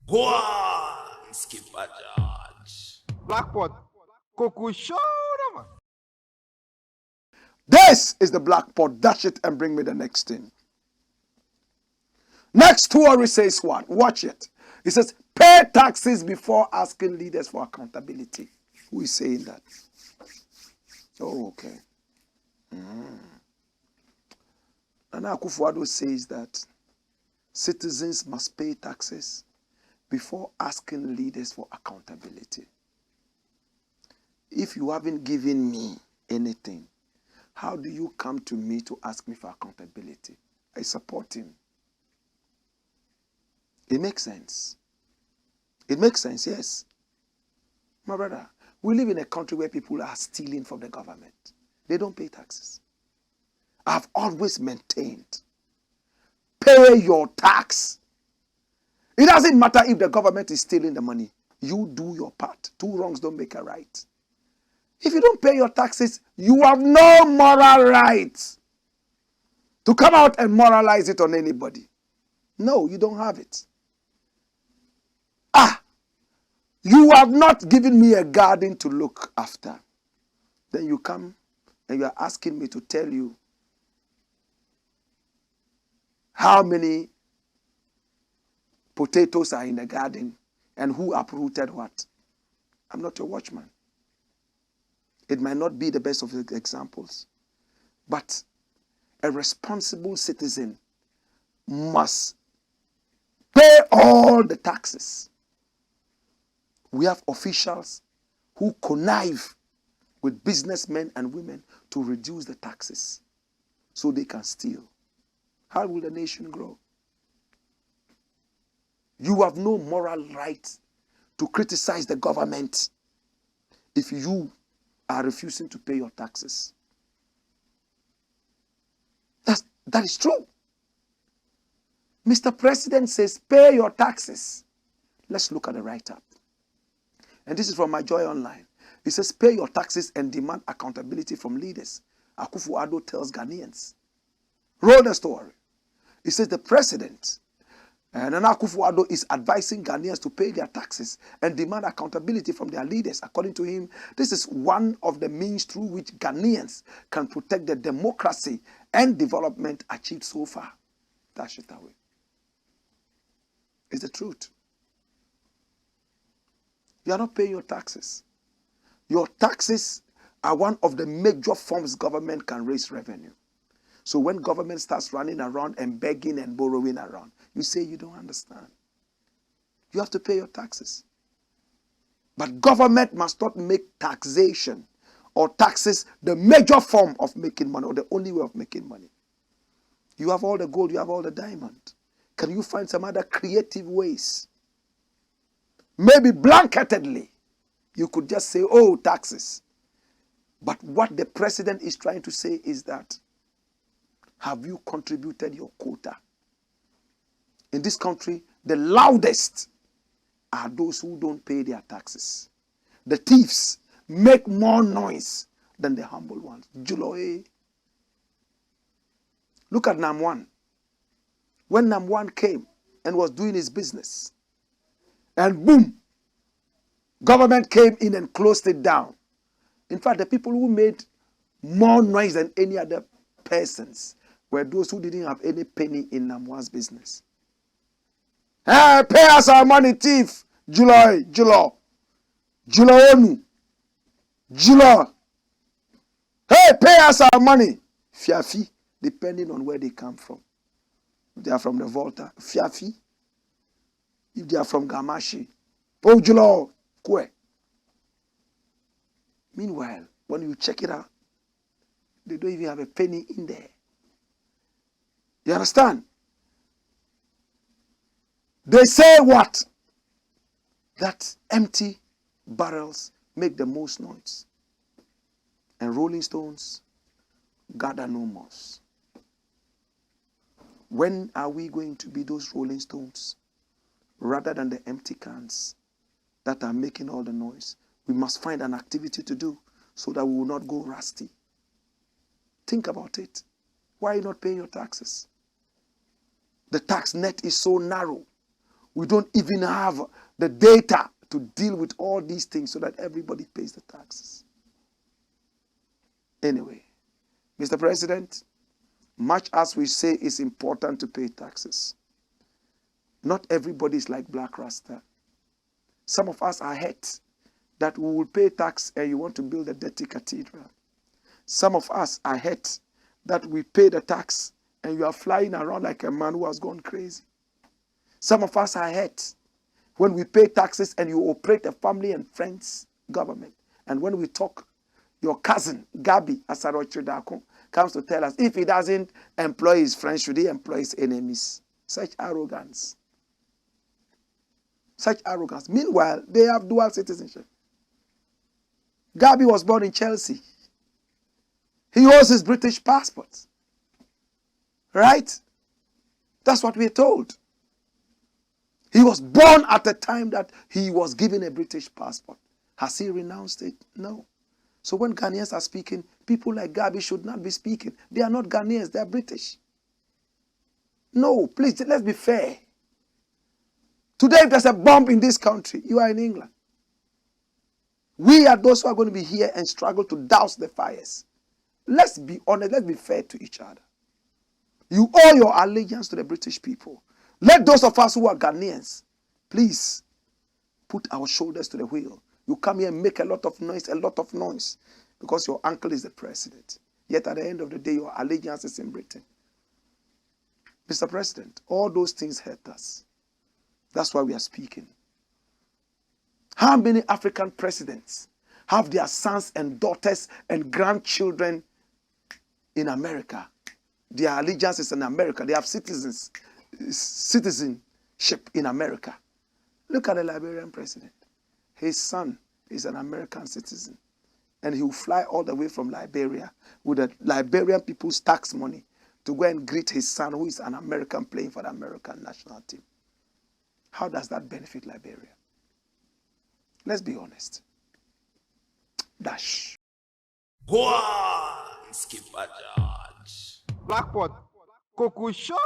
Go on, Skipper George. Blackpot. Coco show man. This is the black pot. Dash it and bring me the next thing. Next story says what? Watch it. It says, pay taxes before asking leaders for accountability. Who is saying that? Oh, okay. Nana Akufo-Addo says that citizens must pay taxes before asking leaders for accountability. If you haven't given me anything, how do you come to me to ask me for accountability? I support him. It makes sense. It makes sense, yes. My brother, we live in a country where people are stealing from the government. They don't pay taxes. I've always maintained, pay your tax. It doesn't matter if the government is stealing the money. You do your part. Two wrongs don't make a right. If you don't pay your taxes, you have no moral right to come out and moralize it on anybody. No, you don't have it. You have not given me a garden to look after. Then you come and you are asking me to tell you how many potatoes are in the garden and who uprooted what. I'm not your watchman. It might not be the best of the examples, but a responsible citizen must pay all the taxes. We have officials who connive with businessmen and women to reduce the taxes so they can steal. How will the nation grow? You have no moral right to criticize the government if you are refusing to pay your taxes. That is true. Mr. President says, pay your taxes. Let's look at the write-up. And this is from My Joy Online. It says, pay your taxes and demand accountability from leaders. Akufo-Addo tells Ghanaians. Roll the story. It says the president, Nana Akufo-Addo, is advising Ghanaians to pay their taxes and demand accountability from their leaders. According to him, this is one of the means through which Ghanaians can protect the democracy and development achieved so far. Dash it away. It's the truth. You are not paying your taxes. Your taxes are one of the major forms government can raise revenue. So when government starts running around and begging and borrowing around, you say you don't understand. You have to pay your taxes. But government must not make taxation or taxes the major form of making money or the only way of making money. You have all the gold, you have all the diamond. Can you find some other creative ways? Maybe blanketedly, you could just say, oh, taxes. But what the president is trying to say is that, have you contributed your quota? In this country, the loudest are those who don't pay their taxes. The thieves make more noise than the humble ones. Juloe. Look at Nam1. When Nam1 came and was doing his business, and boom, government came in and closed it down. In fact, the people who made more noise than any other persons were those who didn't have any penny in Nam1's business. Hey, pay us our money, thief. Julo. Onu. Julo. Hey, pay us our money. Fiafi, depending on where they come from. If they are from the Volta, Fiafi. If they are from Gamashi, Pojulo, Kwe. Meanwhile, when you check it out, they don't even have a penny in there. You understand? They say what? That empty barrels make the most noise. And rolling stones gather no moss. When are we going to be those rolling stones? Rather than the empty cans that are making all the noise. We must find an activity to do so that we will not go rusty. Think about it. Why are you not paying your taxes? The tax net is so narrow. We don't even have the data to deal with all these things so that everybody pays the taxes. Anyway, Mr. President, much as we say it's important to pay taxes, not everybody is like Blakk Rasta. Some of us are hurt that we will pay tax and you want to build a dirty cathedral. Some of us are hurt that we pay the tax and you are flying around like a man who has gone crazy. Some of us are hurt when we pay taxes and you operate a family and friends government. And when we talk, your cousin, Gabi Asarochidako, comes to tell us if he doesn't employ his friends, should he employ his enemies? Such arrogance. Such arrogance. Meanwhile, they have dual citizenship. Gabi was born in Chelsea. He holds his British passport. Right? That's what we're told. He was born at the time that he was given a British passport. Has he renounced it? No. So when Ghanaians are speaking, people like Gabi should not be speaking. They are not Ghanaians, they are British. No, please, let's be fair. Today, if there's a bomb in this country, you are in England. We are those who are going to be here and struggle to douse the fires. Let's be honest, let's be fair to each other. You owe your allegiance to the British people. Let those of us who are Ghanaians, please, put our shoulders to the wheel. You come here and make a lot of noise, because your uncle is the president. Yet at the end of the day, your allegiance is in Britain. Mr. President, all those things hurt us. That's why we are speaking. How many African presidents have their sons and daughters and grandchildren in America? Their allegiance is in America. They have citizenship in America. Look at the Liberian president. His son is an American citizen. And he will fly all the way from Liberia with the Liberian people's tax money to go and greet his son, who is an American playing for the American national team. How does that benefit Liberia? Let's be honest. Dash. Go on, skip a judge. Blackpot. Coco Show.